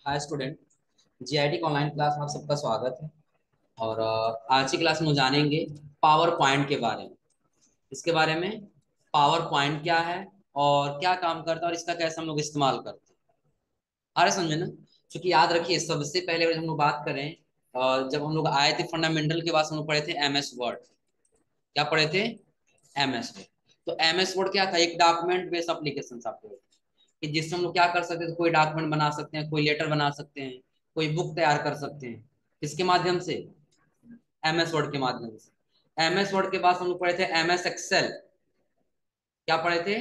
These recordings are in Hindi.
Hi student. जीआईटी का ऑनलाइन क्लास में आप सबका स्वागत है। और आज की क्लास में हम जानेंगे पावर पॉइंट के बारे में। इसके बारे में पावर पॉइंट क्या है और क्या काम करता है और इसका कैसे हम लोग इस्तेमाल करते हैं। आ रहा है समझे ना। क्योंकि याद रखिए, सबसे पहले अगर हम लोग बात करें, जब हम लोग आए थे फंडामेंटल के बाद हम लोग पढ़े थे एमएस वर्ड। क्या पढ़े थे? MS word. तो एमएस वर्ड क्या था? एक डॉक्यूमेंट बेस्ड एप्लीकेशन आपको, कि जिससे हम लोग क्या कर सकते हैं, कोई डॉक्यूमेंट बना सकते हैं, कोई लेटर बना सकते हैं, कोई बुक तैयार कर सकते हैं। किसके माध्यम से? एमएस वर्ड के माध्यम से। एमएस वर्ड के बाद हम लोग पढ़े थे एमएस एक्सेल। क्या पढ़े थे?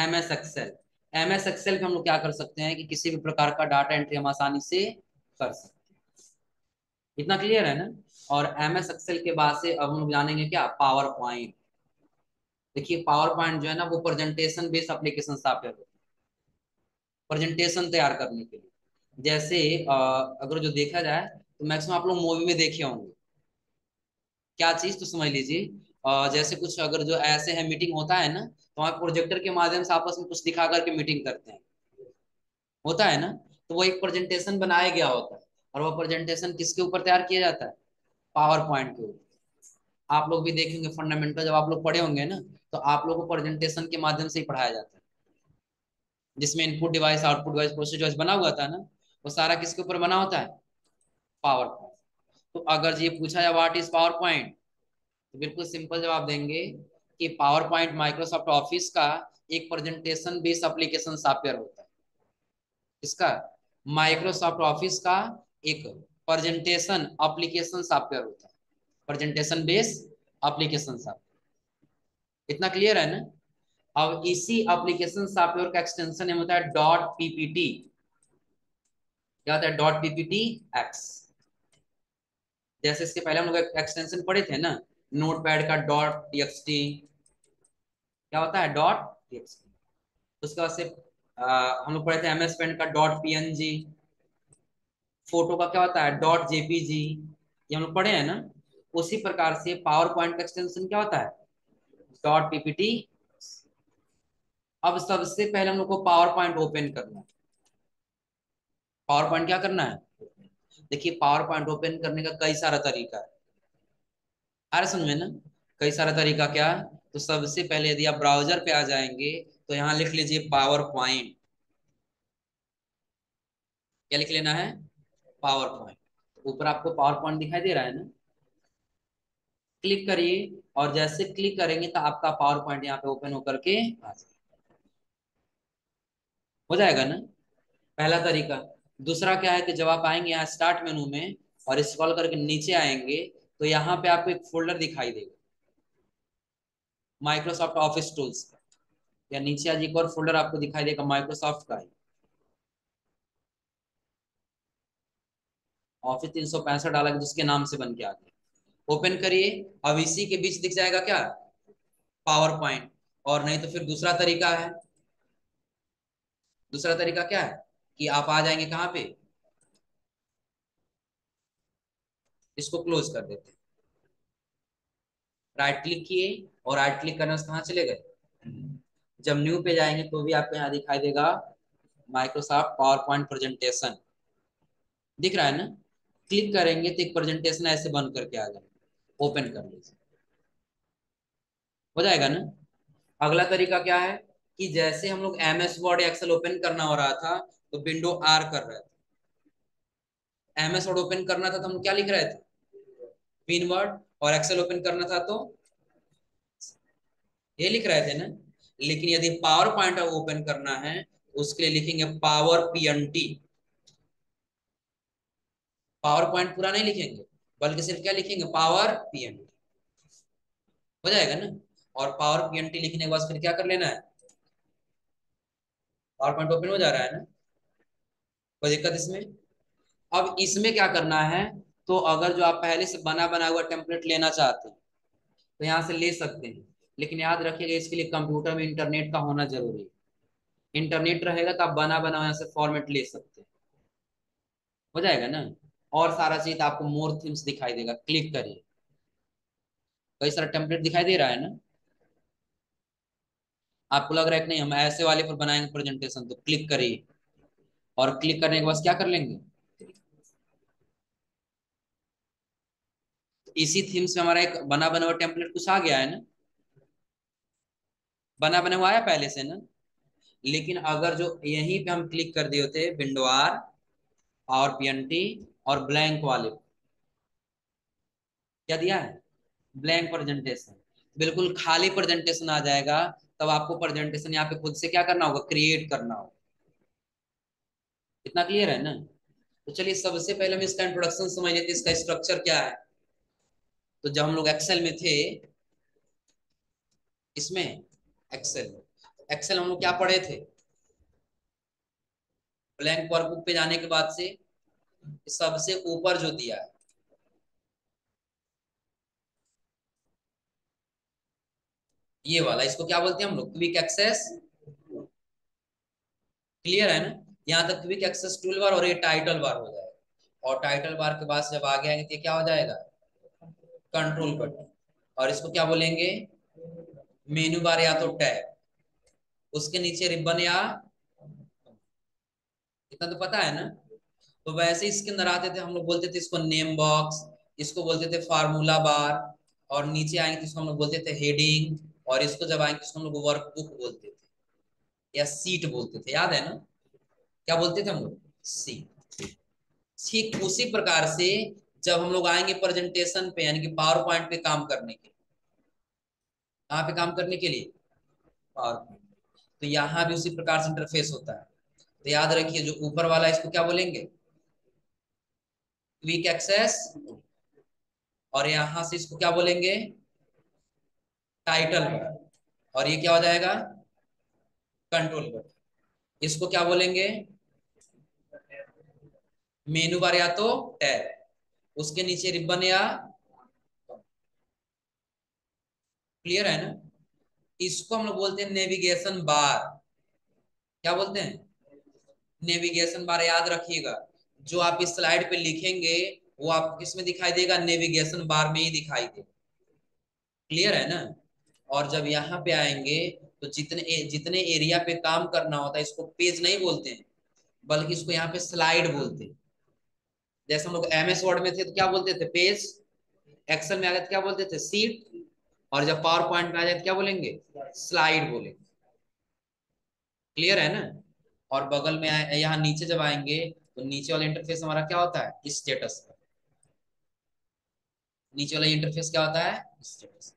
MS Excel. एमएस एक्सेल पे हम लोग क्या कर सकते हैं कि किसी भी प्रकार का डाटा एंट्री हम आसानी से कर सकते हैं। इतना क्लियर है ना। और एमएस एक्सेल के बाद से अब हम लोग जानेंगे क्या? Power point. देखिए, पावर पॉइंट जो है ना, वो प्रेजेंटेशन बेस्ड एप्लीकेशन सॉफ्टवेयर होता है प्रेजेंटेशन तैयार करने के लिए। जैसे अगर जो देखा जाए तो मैक्सिमम आप लोग मूवी में देखे होंगे। क्या चीज? तो समझ लीजिए, जैसे कुछ अगर जो ऐसे है मीटिंग होता है ना, तो वहाँ प्रोजेक्टर के माध्यम से आपस में कुछ दिखा करके मीटिंग करते हैं। होता है ना। तो वो एक प्रेजेंटेशन बनाया गया होता है। और वो प्रेजेंटेशन किसके ऊपर तैयार किया जाता है? पावर पॉइंट के ऊपर। आप लोग भी देखेंगे फंडामेंटल, जब आप लोग पढ़े होंगे ना, तो आप लोग को प्रेजेंटेशन के माध्यम से ही पढ़ाया जाता है, जिसमें input device, output device, process device बना हुआ था ना। वो सारा किसके ऊपर बना होता है? Power point. तो अगर ये पूछा जाए व्हाट इज पावर पॉइंट, तो बिल्कुल सिंपल जवाब देंगे कि पावर पॉइंट माइक्रोसॉफ्ट ऑफिस का एक प्रेजेंटेशन बेस्ड एप्लीकेशन सॉफ्टवेयर होता है। इसका माइक्रोसॉफ्ट ऑफिस का एक प्रेजेंटेशन एप्लीकेशन सॉफ्टवेयर होता है। Presentation based application software. इतना क्लियर है ना। अब इसी एप्लीकेशन सॉफ्टवेयर का एक्सटेंशन नेम होता है डॉट पीपीटी। क्या होता है? Dot PPT x. जैसे इसके पहले हम लोग एक्सटेंशन पढ़े थे ना, नोटपैड का डॉट टीएक्सटी। क्या होता है? Dot TXT. उसके बाद से हम लोग पढ़े थे एमएस पेंट का डॉट पीएनजी। फोटो का क्या होता है? Dot JPG. ये हम लोग पढ़े हैं ना। उसी प्रकार से पावर पॉइंट का एक्सटेंशन क्या होता है? Dot PPT. अब सबसे पहले हम लोग को पावर पॉइंट ओपन करना है। पावर पॉइंट क्या करना है? देखिए, पावर पॉइंट ओपन करने का कई सारा तरीका है। अरे समझ में ना। कई सारा तरीका क्या है? तो सबसे पहले यदि आप ब्राउजर पे आ जाएंगे, तो यहाँ लिख लीजिए पावर पॉइंट। क्या लिख लेना है? Power point. ऊपर आपको पावर पॉइंट दिखाई दे रहा है ना। क्लिक करिए। और जैसे क्लिक करेंगे तो आपका पावर पॉइंट यहाँ पे ओपन होकर के आ जाएगा। हो जाएगा ना। पहला तरीका। दूसरा क्या है कि जब आप आएंगे यहाँ स्टार्ट मेनू में और स्क्रॉल करके नीचे आएंगे, तो यहाँ पे आपको एक फोल्डर दिखाई देगा, माइक्रोसॉफ्ट ऑफिस टूल्स का। या नीचे आज एक और फोल्डर आपको दिखाई देगा माइक्रोसॉफ्ट का, ऑफिस 365 डाला के जिसके नाम से बन के आ गया। ओपन करिए। अब इसी के बीच दिख जाएगा क्या? Power point. और नहीं तो फिर दूसरा तरीका है। दूसरा तरीका क्या है कि आप आ जाएंगे कहाँ पे, इसको क्लोज कर देते हैं। राइट क्लिक किए और राइट क्लिक करने से कहाँ चले गए? जब न्यू पे जाएंगे तो भी आपको यहाँ दिखाई देगा माइक्रोसॉफ्ट पावर पॉइंट प्रेजेंटेशन। दिख रहा है ना। क्लिक करेंगे तो एक प्रेजेंटेशन ऐसे बन करके आ जाएगा। ओपन कर लीजिए। हो जाएगा ना। अगला तरीका क्या है कि जैसे हम लोग एमएस वर्ड एक्सेल ओपन करना हो रहा था, तो विंडो आर कर रहे थे। एमएस वर्ड ओपन करना था तो हम क्या लिख रहे थे? Pin word. और एक्सेल ओपन करना था तो ये लिख रहे थे ना। लेकिन यदि पावर पॉइंट ओपन करना है, उसके लिए लिखेंगे पावर पीएनटी। पावर पॉइंट पूरा नहीं लिखेंगे, बल्कि सिर्फ क्या लिखेंगे? Power PNT. हो जाएगा ना। और पावर पीएनटी लिखने के बाद फिर क्या कर लेना है? पावर पॉइंट ओपन हो जा रहा है ना। कोई दिक्कत इसमें? अब इसमें क्या करना है? तो अगर जो आप पहले से बना बना हुआ टेम्पलेट लेना चाहते हैं, तो यहाँ से ले सकते हैं। लेकिन याद रखिएगा, इसके लिए कंप्यूटर में इंटरनेट का होना जरूरी है। इंटरनेट रहेगा तो आप बना बना यहाँ से फॉर्मेट ले सकते हैं। हो जाएगा ना। और सारा चीज आपको मोर थीम्स दिखाई देगा। क्लिक करिए। कई सारा टेम्पलेट दिखाई दे रहा है ना। आपको लग रहा है कि नहीं हम ऐसे वाले पर बनाएंगे प्रेजेंटेशन, तो क्लिक करिए। और क्लिक करने के बाद क्या कर लेंगे, इसी थीम से हमारा एक बना बना हुआ टेम्पलेट कुछ आ गया है ना, बना बना हुआ आया पहले से ना। लेकिन अगर जो यहीं पे हम क्लिक कर दिए होते विंडो आर और पीएनटी और ब्लैंक वाले, क्या दिया है, ब्लैंक प्रेजेंटेशन, बिल्कुल खाली प्रेजेंटेशन आ जाएगा। तब आपको प्रेजेंटेशन यहाँ पे खुद से क्या करना होगा, क्रिएट करना होगा। इतना क्लियर है ना। तो चलिए सबसे पहले हम इसका इंट्रोडक्शन समझ लेते हैं, इसका स्ट्रक्चर क्या है। तो जब हम लोग एक्सेल में थे, इसमें एक्सेल, एक्सेल हम लोग क्या पढ़े थे, ब्लैंक वर्कबुक पे जाने के बाद से सबसे ऊपर जो दिया है ये वाला, इसको क्या बोलते हैं हम लोग, क्विक एक्सेस। क्लियर है ना। यहाँ तक क्विक एक्सेस टूल बार और ये टाइटल बार हो जाएगा। और टाइटल बार के बाद जब आगे आएंगे तो क्या हो जाएगा, कंट्रोल बटन। और इसको क्या बोलेंगे, मेनू बार या तो टैब, उसके नीचे रिबन या, इतना तो पता है ना। तो वैसे इसके अंदर आते थे हम लोग बोलते थे इसको नेम बॉक्स, इसको बोलते थे फार्मूला बार। और नीचे आएंगे तो इसको हम लोग बोलते थे हेडिंग। और इसको जब आएंगे तो इसको हम लोग वर्कबुक बोलते थे या सीट बोलते थे, याद है ना, क्या बोलते थे हम लोग, सीट। ठीक उसी प्रकार से जब हम लोग आएंगे प्रेजेंटेशन पे यानी कि पावर पॉइंट पे काम करने के लिए, कहाँ पे काम करने के लिए, पावर पॉइंट, तो यहाँ भी उसी प्रकार से इंटरफेस होता है। तो याद रखिए जो ऊपर वाला इसको क्या बोलेंगे, क्विक एक्सेस। और यहां से इसको क्या बोलेंगे, टाइटल बार। और ये क्या हो जाएगा, कंट्रोल बार। इसको क्या बोलेंगे, मेनू बार या तो टैब, उसके नीचे रिबन या, क्लियर है ना। इसको हम लोग बोलते हैं नेविगेशन बार। क्या बोलते हैं, नेविगेशन बार। याद रखिएगा जो आप इस स्लाइड पे लिखेंगे वो आपको किसमें दिखाई देगा, नेविगेशन बार में ही दिखाई देगा। क्लियर है ना। और जब यहाँ पे आएंगे तो जितने जितने एरिया पे काम करना होता है इसको पेज नहीं बोलते हैं, बल्कि इसको यहाँ पे स्लाइड बोलते हैं। जैसे हम लोग एमएस वर्ड में थे तो क्या बोलते थे, पेज। एक्सेल में आ गए तो क्या बोलते थे, सीट। और जब पावर पॉइंट में आ जाए तो क्या बोलेंगे, स्लाइड बोलेंगे। क्लियर है ना। और बगल में यहाँ नीचे जब आएंगे तो नीचे वाला इंटरफेस हमारा क्या होता है, स्टेटस। नीचे वाला इंटरफेस क्या होता है, स्टेटस।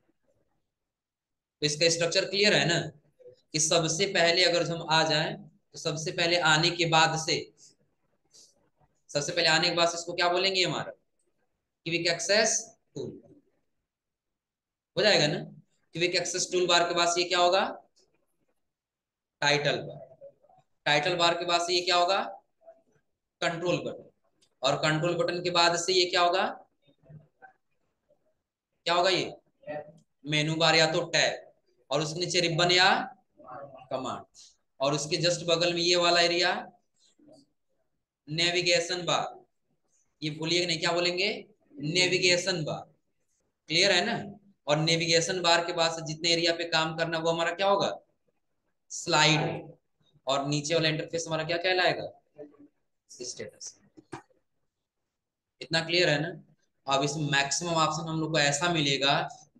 तो इसका स्ट्रक्चर क्लियर है ना, कि सबसे पहले अगर हम आ जाएं तो सबसे पहले आने के बाद से, सबसे पहले आने के बाद से इसको क्या बोलेंगे हमारा, क्विक एक्सेस टूल। हो जाएगा ना। क्विक एक्सेस टूल बार के बाद से ये क्या होगा, टाइटल बार। टाइटल बार के बाद से ये क्या होगा, कंट्रोल बटन। और कंट्रोल बटन के बाद से ये क्या होगा, क्या होगा ये, मेनू बार या तो टैब। और उसके नीचे रिबन या कमांड। और उसके जस्ट बगल में ये वाला एरिया, नेविगेशन बार। ये भूलिएगा नहीं, क्या बोलेंगे, नेविगेशन बार। क्लियर है ना। और नेविगेशन बार के बाद से जितने एरिया पे काम करना वो हमारा क्या होगा, स्लाइड। और नीचे वाला इंटरफेस हमारा क्या कहलाएगा, स्टेटस। इतना क्लियर है ना। अब इसमें मैक्सिमम ऑप्शन हम लोग को ऐसा मिलेगा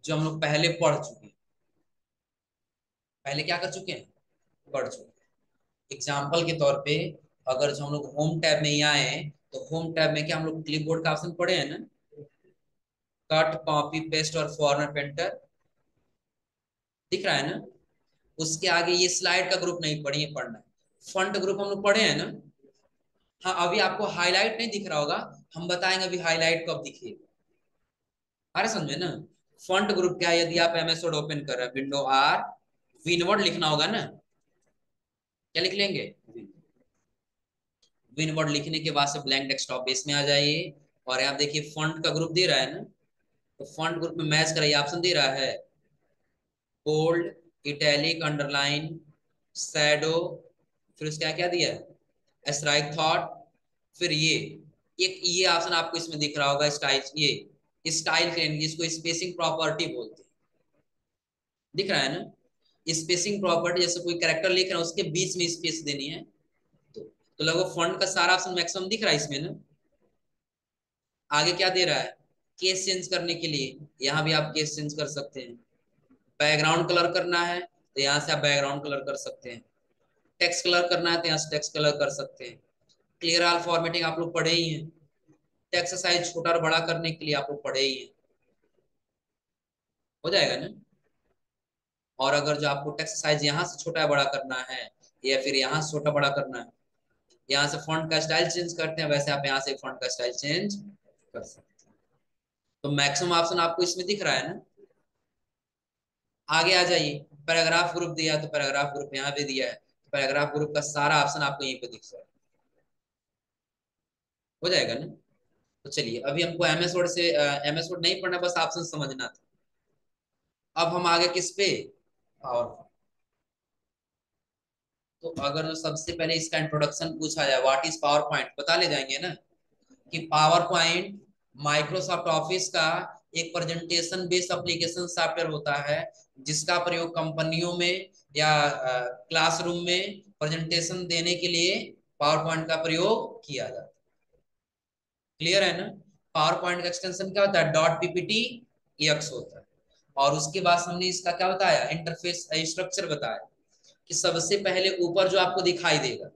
जो हम लोग पहले पढ़ चुके हैं। पहले क्या कर चुके हैं, पढ़ चुके हैं। एग्जाम्पल के तौर पे अगर जो हम लोग होम टैब में ही आए तो होम टैब में क्या हम लोग क्लिपबोर्ड का ऑप्शन पढ़े हैं ना, कट कॉपी पेस्ट और फॉर्मेट पेंटर, दिख रहा है ना। उसके आगे ये स्लाइड का ग्रुप नहीं पढ़िए, पढ़ना है। फंट ग्रुप हम लोग पढ़े हैं ना। हाँ अभी आपको हाईलाइट नहीं दिख रहा होगा, हम बताएंगे अभी हाईलाइट कब दिखेगा। अरे समझे ना। फंट ग्रुप क्या है, यदि आप एमएस वर्ड ओपन कर रहे हैं, विंडो आर, विनवर्ड लिखना होगा ना, क्या लिख लेंगे, विनवर्ड लिखने के बाद से ब्लैंक डेस्कटॉप बेस में आ जाइए। और यहाँ देखिए फंट का ग्रुप दे रहा है ना, तो फंट ग्रुप में मैच कराइए, ऑप्शन दे रहा है बोल्ड, इटैलिक, अंडरलाइन, शैडो, फिर उसका क्या दिया है, स्ट्राइक थॉट। फिर ये एक ये ऑप्शन आपको इसमें दिख रहा होगा, स्टाइल, ये स्टाइल फ्रेम, जिसको स्पेसिंग प्रॉपर्टी बोलते हैं, दिख रहा है ना। स्पेसिंग प्रॉपर्टी, जैसे कोई कैरेक्टर लिख रहा है उसके बीच में स्पेस देनी है, तो तो लगभग फॉन्ट का सारा ऑप्शन मैक्सिमम दिख रहा है इसमें ना। आगे क्या दे रहा है, केस चेंज करने के लिए, यहाँ भी आप केस चेंज कर सकते हैं। बैकग्राउंड कलर करना है तो यहाँ से आप बैकग्राउंड कलर कर सकते हैं। टेक्स्ट कलर करना है तो यहाँ से टेक्स्ट कलर कर सकते हैं। क्लियर ऑल फॉर्मेटिंग आप लोग पढ़े ही हैं। टेक्स्ट साइज छोटा और बड़ा करने के लिए आप लोग पढ़े ही हैं, हो जाएगा ना। और अगर जो आपको टेक्स्ट साइज यहाँ से छोटा बड़ा करना है या फिर यहाँ से छोटा बड़ा करना है, यहाँ से फॉन्ट का स्टाइल चेंज करते हैं, वैसे आप यहाँ से फॉन्ट का स्टाइल चेंज कर सकते हैं। तो मैक्सिमम ऑप्शन आपको इसमें दिख रहा है ना। आगे आ जाइए, पैराग्राफ ग्रुप दिया है तो पैराग्राफ ग्रुप यहाँ पे दिया है, तो पैराग्राफ ग्रुप का सारा ऑप्शन आपको यहीं पे दिख रहा है, हो जाएगा ना। तो चलिए अभी हमको एमएस वर्ड से एमएस वर्ड नहीं पढ़ना, बस ऑप्शन समझना था। अब हम आगे किस पे, और तो अगर जो सबसे पहले इसका इंट्रोडक्शन पूछा जाए, व्हाट इज पावर पॉइंट, बता ले जाएंगे ना कि पावर पॉइंट माइक्रोसॉफ्ट ऑफिस का एक प्रेजेंटेशन बेस्ड एप्लीकेशन सॉफ्टवेयर होता है, जिसका प्रयोग कंपनियों में या क्लासरूम में प्रेजेंटेशन देने के लिए पावर पॉइंट का प्रयोग किया जाता है। क्लियर है ना। पावर पॉइंट का एक्सटेंशन क्या होता है, डॉट पीपीटी एक्स होता है। और उसके बाद हमने इसका क्या बताया, इंटरफेस स्ट्रक्चर बताया कि सबसे पहले ऊपर जो आपको दिखाई देगा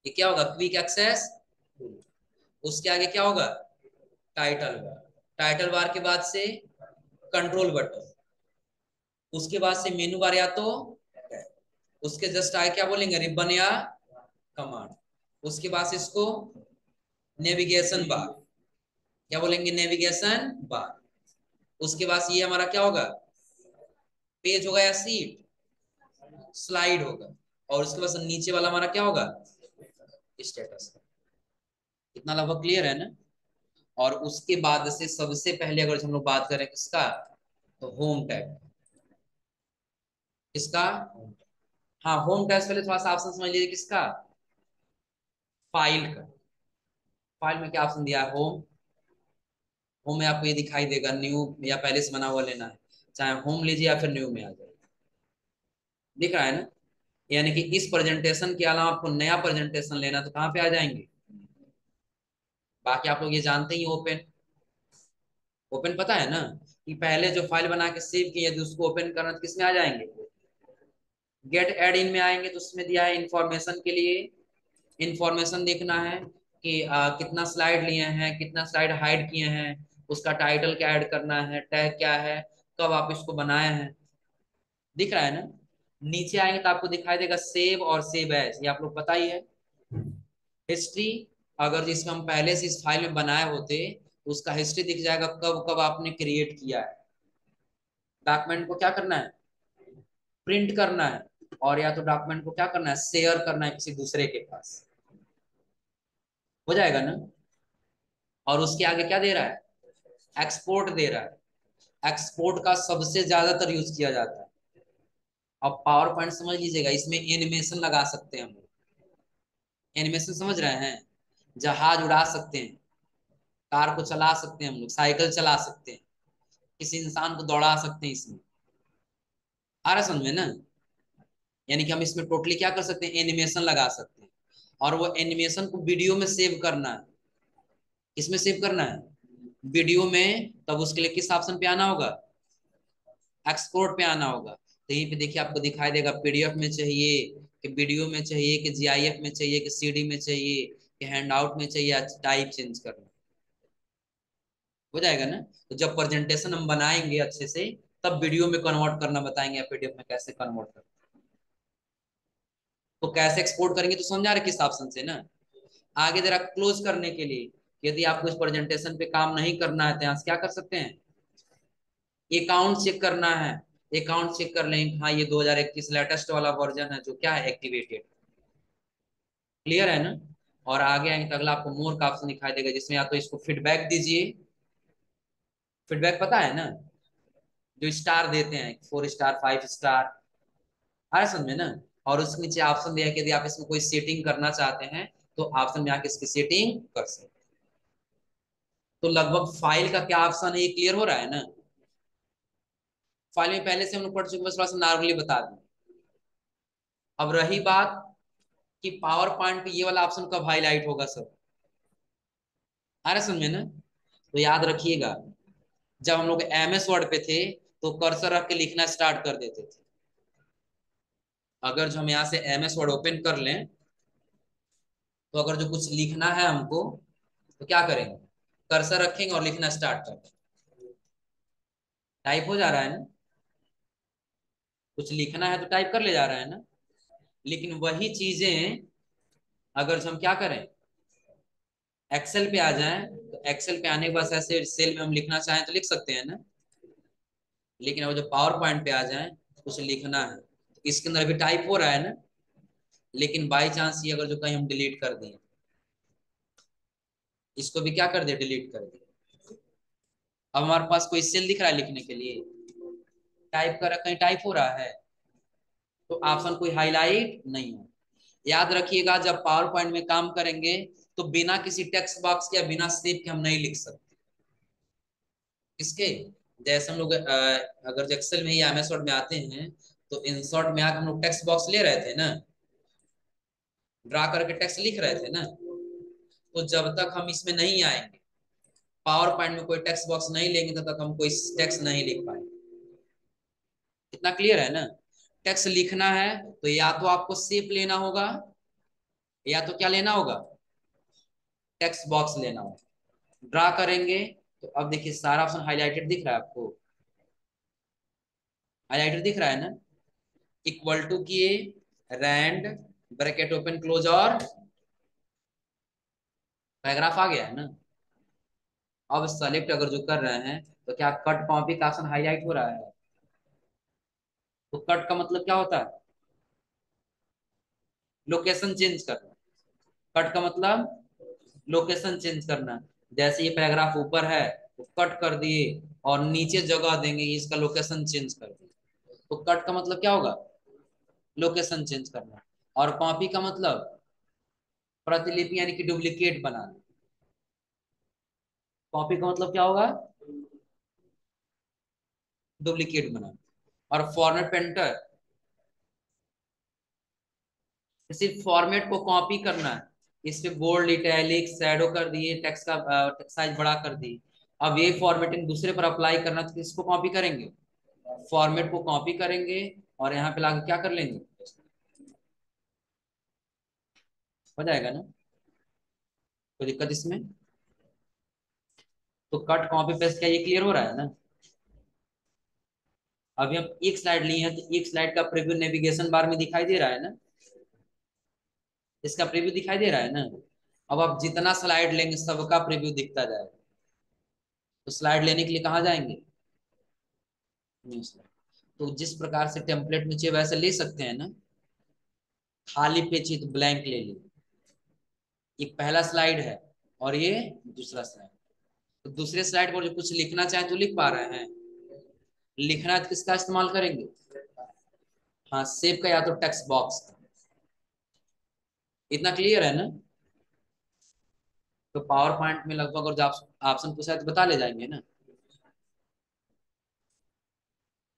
ये क्या होगा, क्विक एक्सेस। उसके आगे क्या होगा, टाइटल बार। टाइटल बार के बाद से कंट्रोल बटन, उसके बाद से मेनू बार या तो उसके जस्ट आगे क्या बोलेंगे, रिबन या कमांड। उसके बाद से इसको नेविगेशन बार, क्या बोलेंगे, नेविगेशन बार। उसके बाद ये हमारा क्या होगा, पेज होगा या सीट, स्लाइड होगा। और उसके बाद नीचे वाला हमारा क्या होगा, स्टेटस। इतना लगभग क्लियर है ना। और उसके बाद से सबसे पहले अगर हम लोग बात करें किसका, तो होम टैब। किसका, हाँ होम टैब से पहले थोड़ा सा ऑप्शन समझ लीजिए किसका, फाइल का। फाइल में क्या ऑप्शन दिया है, होम। होम में आपको ये दिखाई देगा न्यू या पहले से बना हुआ लेना है, चाहे होम लीजिए या फिर न्यू में आ जाए, दिख रहा है ना। यानी कि इस प्रेजेंटेशन के अलावा आपको नया प्रेजेंटेशन लेना तो कहाँ पे आ जाएंगे। बाकी आप लोग ये जानते ही, ओपन। ओपन पता है ना, कि पहले जो फाइल बना के सेव की यदि उसको ओपन करना तो किसमें आ जाएंगे, गेट एड इन में आएंगे। तो उसमें दिया है इंफॉर्मेशन के लिए, इंफॉर्मेशन देखना है कि कितना स्लाइड लिए हैं, कितना स्लाइड हाइड किए हैं, उसका टाइटल क्या ऐड करना है, टैग क्या है, कब आप इसको बनाए हैं, दिख रहा है ना। नीचे आएंगे तो आपको दिखाई देगा सेव और सेव एज, ये आप लोग पता ही है। हिस्ट्री, अगर जिसको हम पहले से इस फाइल में बनाए होते तो उसका हिस्ट्री दिख जाएगा, कब कब आपने क्रिएट किया है। डॉक्यूमेंट को क्या करना है, प्रिंट करना है, और या तो डॉक्यूमेंट को क्या करना है, शेयर करना है किसी दूसरे के पास, हो जाएगा ना। और उसके आगे क्या दे रहा है, एक्सपोर्ट दे रहा है। एक्सपोर्ट का सबसे ज्यादातर यूज किया जाता है। अब पावर पॉइंट समझ लीजिएगा, इसमें एनिमेशन लगा सकते हैं हम लोग। एनिमेशन समझ रहे हैं, जहाज उड़ा सकते हैं, कार को चला सकते हैं हम लोग, साइकिल चला सकते हैं, किसी इंसान को दौड़ा सकते हैं इसमें। आ रहा समझ में ना। यानी कि हम इसमें टोटली क्या कर सकते हैं, एनिमेशन लगा सकते हैं। और वो एनिमेशन को वीडियो में सेव करना है, किसमें सेव करना है, वीडियो में। तब उसके लिए किस ऑप्शन पे आना होगा, एक्सपोर्ट पे आना होगा। तो यहीं पे देखिए आपको दिखाई देगा, पीडीएफ में चाहिए कि वीडियो में चाहिए कि जीआईएफ में चाहिए कि सीडी में चाहिए कि हैंडआउट में चाहिए, टाइप चेंज करना, हो जाएगा ना। तो जब प्रेजेंटेशन हम बनाएंगे अच्छे से, तब वीडियो में कन्वर्ट करना बताएंगे या पीडीएफ में कैसे कन्वर्ट करना। तो कैसे एक्सपोर्ट करेंगे तो समझा रहे किस ऑप्शन से ना। आगे जरा क्लोज करने के लिए, यदि आपको इस प्रेजेंटेशन पे काम नहीं करना है तो यहाँ से क्या कर सकते हैं, अकाउंट चेक करना है। अकाउंट चेक कर लेंगे, हाँ ये 2021 लेटेस्ट वाला वर्जन है जो क्या है, एक्टिवेटेड। क्लियर है ना। और आगे आएंगे तो अगला आपको मोर का ऑप्शन दिखाई देगा, जिसमें या तो इसको फीडबैक दीजिए। फीडबैक पता है ना, जो स्टार देते हैं, 4 स्टार 5 स्टार, आया समझ में ना। और उसके नीचे ऑप्शन दिया है कि यदि आप इसमें कोई सेटिंग करना चाहते हैं तो ऑप्शन में आके इसकी सेटिंग कर सकते हैं। तो लगभग फाइल का क्या ऑप्शन है ये क्लियर हो रहा है ना। फाइल में पहले से हम लोग पढ़ चुके हैं, बस थोड़ा सा नॉर्मली बता दें। अब रही बात कि पावर पॉइंट पे ये वाला ऑप्शन कब हाईलाइट होगा सब, आ रहा समझ में ना। तो याद रखिएगा, जब हम लोग एमएस वर्ड पे थे तो कर्सर रख के लिखना स्टार्ट कर देते थे। अगर जो हम यहाँ से एमएस वर्ड ओपन कर लें तो अगर जो कुछ लिखना है हमको तो क्या करेंगे, कर्सर रखेंगे और लिखना स्टार्ट कर देंगे। टाइप हो जा रहा है ना, कुछ लिखना है तो टाइप कर ले जा रहा है ना। लेकिन वही चीजें अगर जो हम क्या करें, एक्सेल पे आ जाएं, तो एक्सेल पे आने के बाद ऐसे सेल में हम लिखना चाहें तो लिख सकते हैं ना। लेकिन अगर जो पावर पॉइंट पे आ जाएं तो कुछ लिखना है तो इसके अंदर भी टाइप हो रहा है ना। लेकिन बाई चांस ये अगर जो कहीं हम डिलीट कर दें, इसको भी क्या कर दे, डिलीट कर दे, अब हमारे पास कोई सेल दिख रहा है लिखने के लिए, टाइप कर कहीं टाइप हो रहा है तो ऑप्शन कोई हाईलाइट नहीं हो। याद रखिएगा, जब पावर पॉइंट में काम करेंगे तो बिना किसी टेक्स्ट बॉक्स के या बिना शेप के हम नहीं लिख सकते। इसके जैसे हम लोग अगर एक्सेल में या एमएस वर्ड में आते हैं तो इंसर्ट में आकर हम लोग टेक्स्ट बॉक्स ले रहे थे ना, ड्रा करके टेक्स्ट लिख रहे थे ना। तो जब तक हम इसमें नहीं आएंगे, पावर पॉइंट में कोई टेक्स्ट बॉक्स नहीं लेंगे, तब तक हम कोई टेक्स्ट नहीं लिख पाएंगे। इतना क्लियर है ना। टेक्स्ट लिखना है तो या तो आपको शेप लेना होगा या तो क्या लेना होगा, टेक्स्ट बॉक्स लेना होगा। ड्रा करेंगे तो अब देखिए सारा ऑप्शन हाईलाइटेड दिख रहा है आपको, हाईलाइटेड दिख रहा है ना। इक्वल टू किए, रैंड, ब्रैकेट ओपन क्लोज और पैराग्राफ आ गया है ना। अब सेलेक्ट अगर जो कर रहे हैं तो क्या कट कॉपी का ऑप्शन हाईलाइट हो रहा है। तो कट का मतलब क्या होता है, लोकेशन चेंज करना। कट का मतलब लोकेशन चेंज करना। जैसे ये पैराग्राफ ऊपर है तो कट कर दिए और नीचे जगह देंगे, इसका लोकेशन चेंज कर दिए। तो कट का मतलब क्या होगा, लोकेशन चेंज करना। और कॉपी का मतलब प्रतिलिपि यानी कि डुप्लीकेट बनाना। कॉपी का मतलब क्या होगा, डुप्लीकेट बनाना। और फॉर्मेट पेंटर सिर्फ फॉर्मेट को कॉपी करना है। इस पे बोल्ड, इटैलिक, शैडो कर दिए, टेक्स्ट का साइज बड़ा कर दिए। अब ये फॉर्मेटिंग दूसरे पर अप्लाई करना तो किसको कॉपी करेंगे, फॉर्मेट को कॉपी करेंगे और यहाँ पे लाके क्या कर लेंगे, हो जाएगा ना। कोई दिक्कत इसमें। तो कट कॉपी पेस्ट क्या ये क्लियर हो रहा है ना। अभी हम एक स्लाइड लिए हैं तो एक स्लाइड का प्रीव्यू नेविगेशन बार में दिखाई दे रहा है ना, इसका प्रीव्यू दिखाई दे रहा है ना। अब आप जितना स्लाइड लेंगे सबका प्रीव्यू दिखता जाएगा। तो स्लाइड लेने के लिए कहाँ जाएंगे, न्यू स्लाइड। तो जिस प्रकार से टेम्पलेट में चाहिए वैसे ले सकते हैं ना। खाली पे चाहिए तो ब्लैंक ले लीजिए। ये पहला स्लाइड है और ये दूसरा स्लाइड। तो दूसरे स्लाइड पर जो कुछ लिखना चाहे तो लिख पा रहे हैं। लिखना है तो किसका इस्तेमाल करेंगे, हाँ सेव का या तो टेक्स्ट बॉक्स का। इतना क्लियर है ना। तो पावर पॉइंट में लगभग और जो ऑप्शन पूछा है तो बता ले जाएंगे ना।